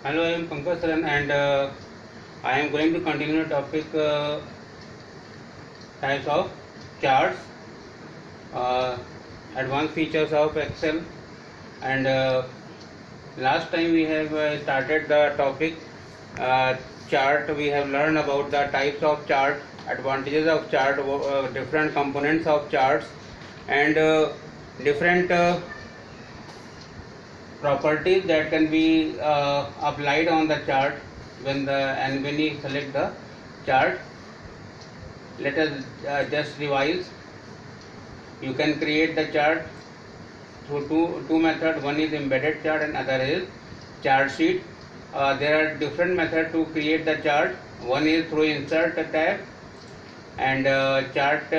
Hello, I am Pankaj Saran and I am going to continue the topic types of charts, uh, advanced features of Excel, and last time we have started the topic uh, chart. We have learned about the types of chart, advantages of chart, different components of charts, and different properties that can be applied on the chart when we select the chart. Let us just revise. You can create the chart through two methods. One is embedded chart and other is chart sheet. There are different methods to create the chart. One is through insert tab and chart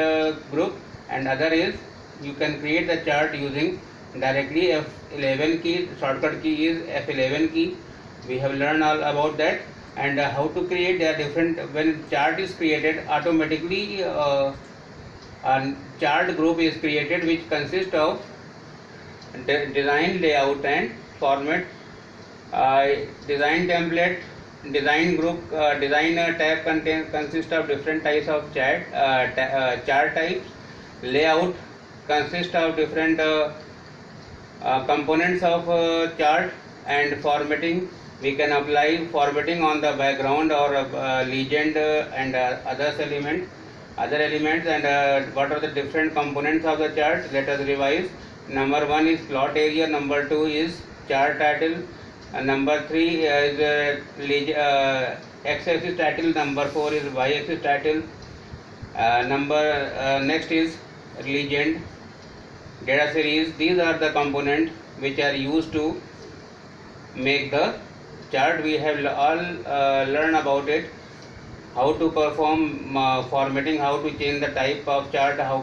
group, and other is you can create the chart using directly F11 key. Shortcut key is F11 key. We have learned all about that, and how to create. There are different. When chart is created, automatically a chart group is created which consists of design, layout and format. Design template, design group, design tab consists of different types of chart types. Layout consists of different components of chart. And formatting, we can apply formatting on the background or legend and other elements. And what are the different components of the chart? Let us revise. Number one is plot area, number two is chart title, number three is x-axis title, number four is y-axis title, next is legend, data series. These are the components which are used to make the chart. We have all learned about it, how to perform formatting, how to change the type of chart, how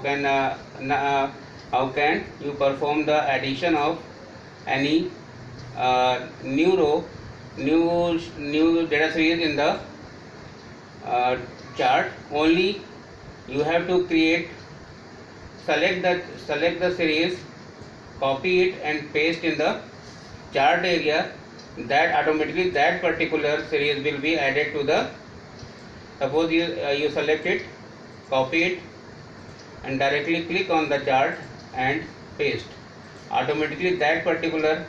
can you perform the addition of any new row, new data series in the chart. Only you have to select the series, copy it and paste in the chart area. That automatically that particular series will be added to the. Suppose you select it, copy it and directly click on the chart and paste. Automatically that particular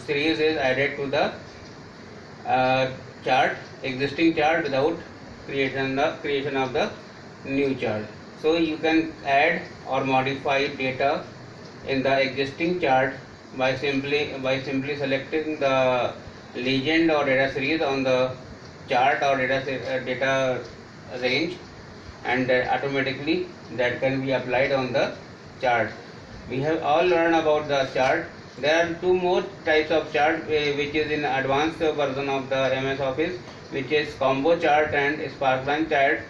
series is added to the chart, existing chart, without creation of the new chart. So you can add or modify data in the existing chart by simply selecting the legend or data series on the chart or data range, and automatically that can be applied on the chart. We have all learned about the chart. There are two more types of chart which is in advanced version of the MS Office, which is combo chart and sparkline chart.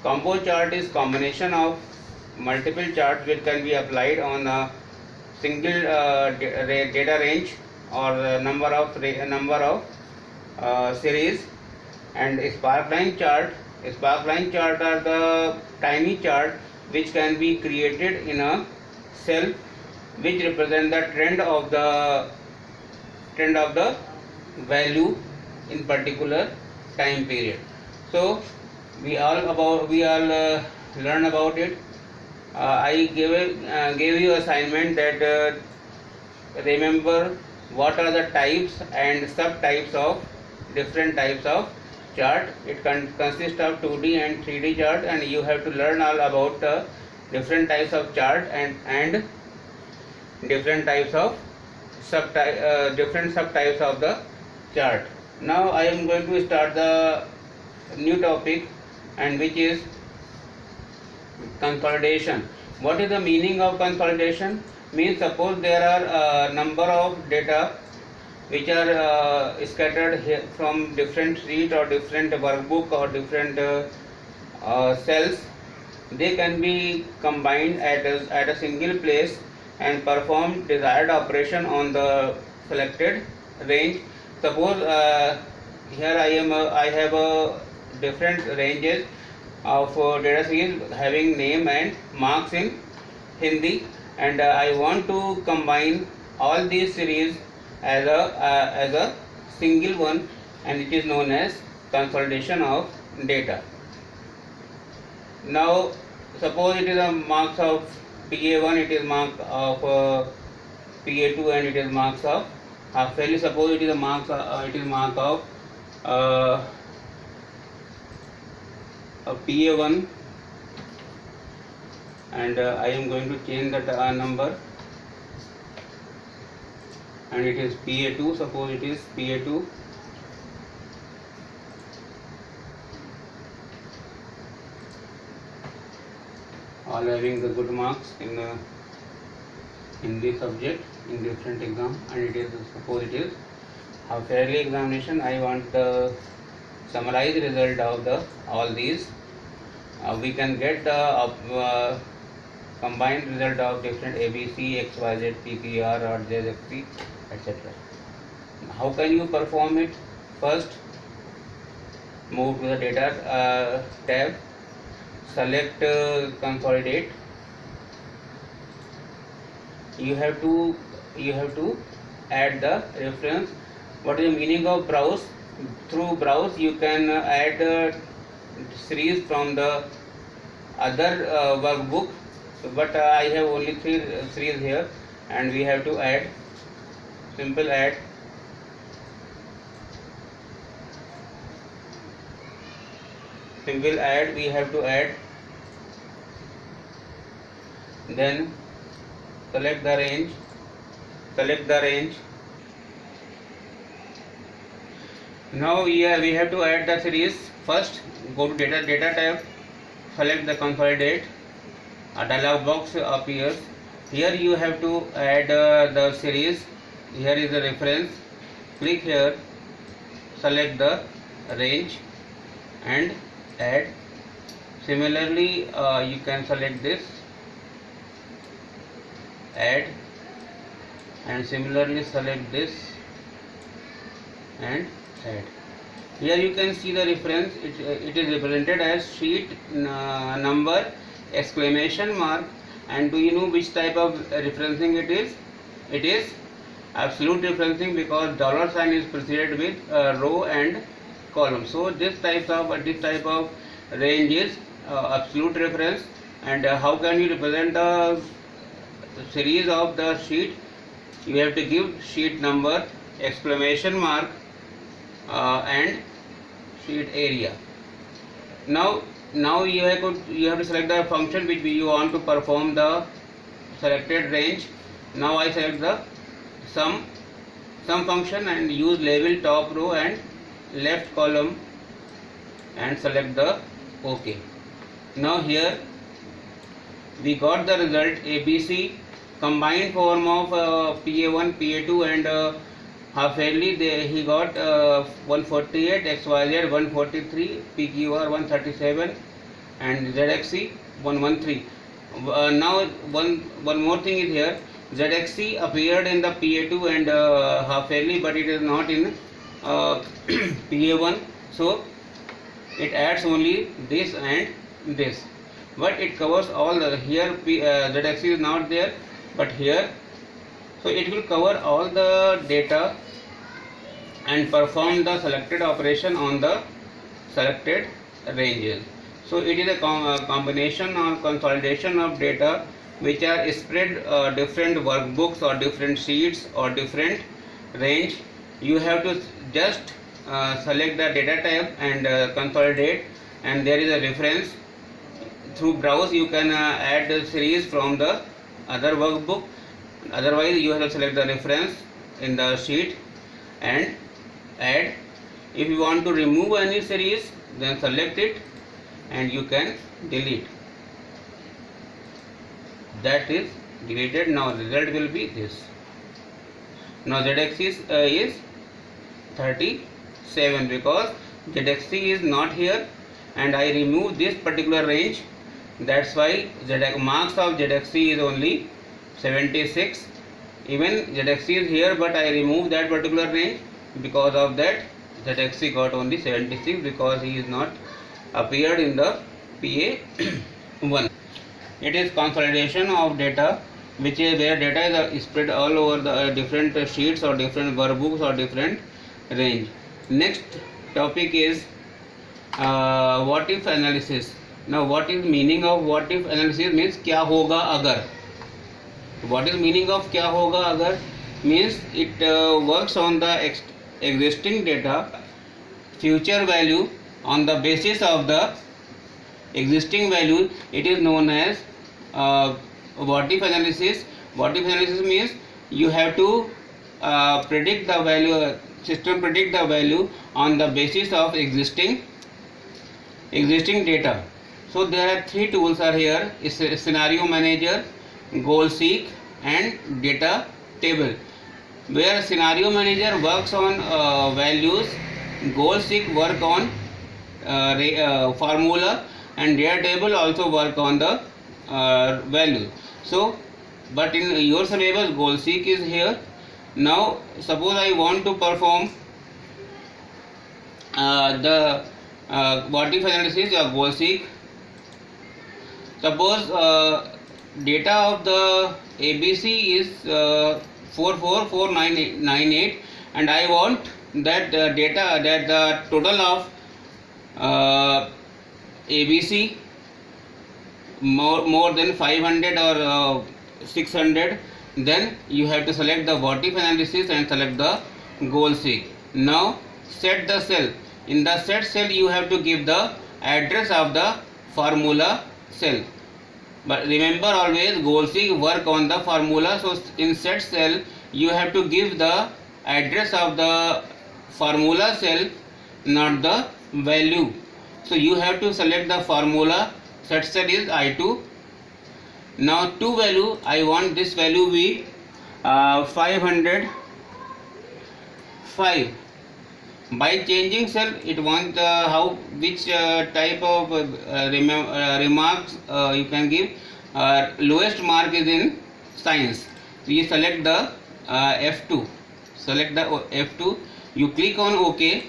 Combo chart is combination of multiple charts which can be applied on a single data range or number of series. And sparkline chart are the tiny chart which can be created in a cell, which represent the trend of the value in particular time period. So we all learn about it. I gave you assignment that remember what are the types and subtypes of different types of chart. It consists of 2D and 3D chart, and you have to learn all about different types of chart and different types of different subtypes of the chart. Now I am going to start the new topic, and which is consolidation. What is the meaning of consolidation? Means suppose there are a number of data which are scattered from different sheet or different workbook or different cells. They can be combined at a single place and perform desired operation on the selected range. Suppose here I have a different ranges of data series having name and marks in Hindi, and I want to combine all these series as a single one, and it is known as consolidation of data. Now suppose it is a marks of PA1, it is mark of PA2, and it is marks of half yearly. Suppose it is a marks it is mark of PA1, and I am going to change that number, and it is PA2. Suppose it is PA2, all having the good marks in this subject in different exam, and it is, suppose it is half yearly examination. I want the summarized result of the all these. We can get the combined result of different ABC, XYZ, PPR or ZXC, etc. How can you perform it? First, move to the data tab, select consolidate. You have to add the reference. What is the meaning of browse? Through browse you can add series from the other workbook, but I have only 3 series here, and we have to add, simple add. Simple add, we have to add, then select the range, now here we have to add the series. First go to data tab, select the consolidate, a dialog box appears. Here you have to add the series. Here is the reference, click here, select the range and add. Similarly you can select this, add, and similarly select this and add. Here you can see the reference. It is represented as sheet number exclamation mark. And do you know which type of referencing it is? It is absolute referencing, because dollar sign is preceded with row and column. So this type of range is absolute reference. And how can you represent the series of the sheet? You have to give sheet number exclamation mark and sheet area. Now you have to select the function which you want to perform the selected range. Now I select the sum function and use label top row and left column and select the OK. Now here we got the result ABC, combined form of PA1, PA2 and half yearly. He got 148, XYZ 143, PQR 137 and ZXC 113. Now one more thing is here. ZXC appeared in the PA2 and half yearly, but it is not in PA1. So it adds only this and this, but it covers all the, here ZXC is not there, but here, so it will cover all the data and perform the selected operation on the selected ranges. So it is a combination or consolidation of data which are spread different workbooks or different sheets or different range. You have to just select the data tab and consolidate, and there is a reference. Through browse you can add the series from the other workbook. Otherwise you have to select the reference in the sheet and add. If you want to remove any series, then select it and you can delete. That is deleted. Now result will be this. Now ZXC is 37 because ZXC is not here and I remove this particular range. That's why marks of ZXC is only 76. Even ZXC is here, but I remove that particular range. Because of that, ZXC got only 76 because he is not appeared in the PA1. It is consolidation of data which is where data is spread all over the different sheets or different workbooks or different range. Next topic is what if analysis. Now what is meaning of what if analysis? Means क्या होगा अगर. What is meaning of क्या होगा अगर? Means it works on the existing data, future value, on the basis of the existing value. It is known as what if analysis. What if analysis means you have to predict the value, system predict the value on the basis of existing data. So there are three tools are here: is scenario manager, goal seek, and data table. Where scenario manager works on values, goal seek work on formula, and data table also work on the value. So but in your syllabus goal seek is here. Now suppose I want to perform the what if analysis or goal seek. Suppose data of the ABC is 444998, and I want that data, that the total of ABC more than 500 or 600. Then you have to select the what if analysis and select the goal seek. Now set the cell. In the set cell you have to give the address of the formula cell. But remember always goal seek work on the formula. So in set cell you have to give the address of the formula cell, not the value. So you have to select the formula. Set cell is I2. Now to value, I want this value be 505. By changing cell, it wants which type of remarks you can give. Lowest mark is in science. So you select the F2. Select the F2. You click on OK.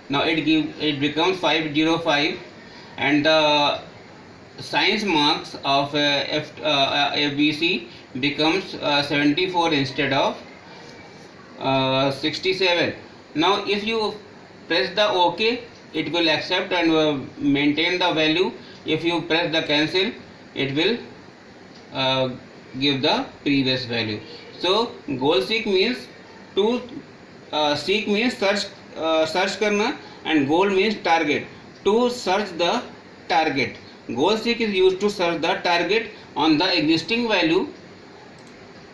Now it becomes 505, and the science marks of FBC becomes 74 instead of 67. Now if you press the OK, it will accept and maintain the value. If you press the cancel, it will give the previous value. So goal seek means to seek means search करना, and goal means target. To search the target. Goal seek is used to search the target on the existing value.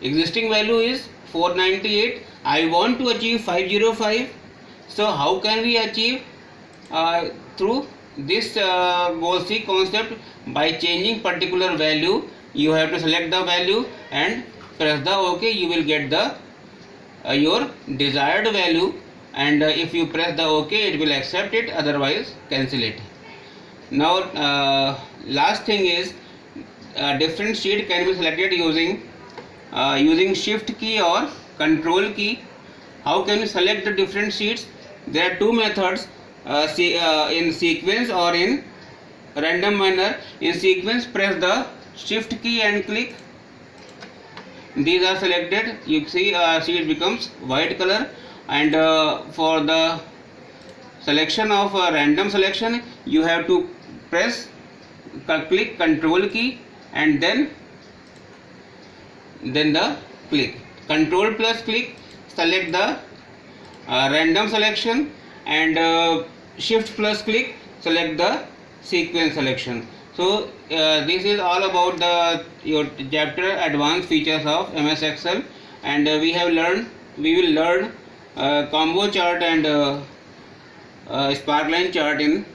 Existing value is 498. I want to achieve 505. So how can we achieve? Through this goal seek concept. By changing particular value, you have to select the value and press the OK. You will get the your desired value, and if you press the OK, it will accept it, otherwise cancel it. Now last thing is different sheet can be selected using shift key or control key. How can you select the different sheets? There are two methods, in sequence or in random manner. In sequence, press the shift key and click. These are selected. You see sheet becomes white color, and for the selection of random selection, you have to press click control key and then the click. Control plus click select the random selection, and shift plus click select the sequence selection. So this is all about your chapter advanced features of MS Excel, and we will learn combo chart and sparkline chart in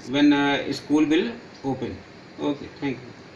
when school will open. Okay, thank you.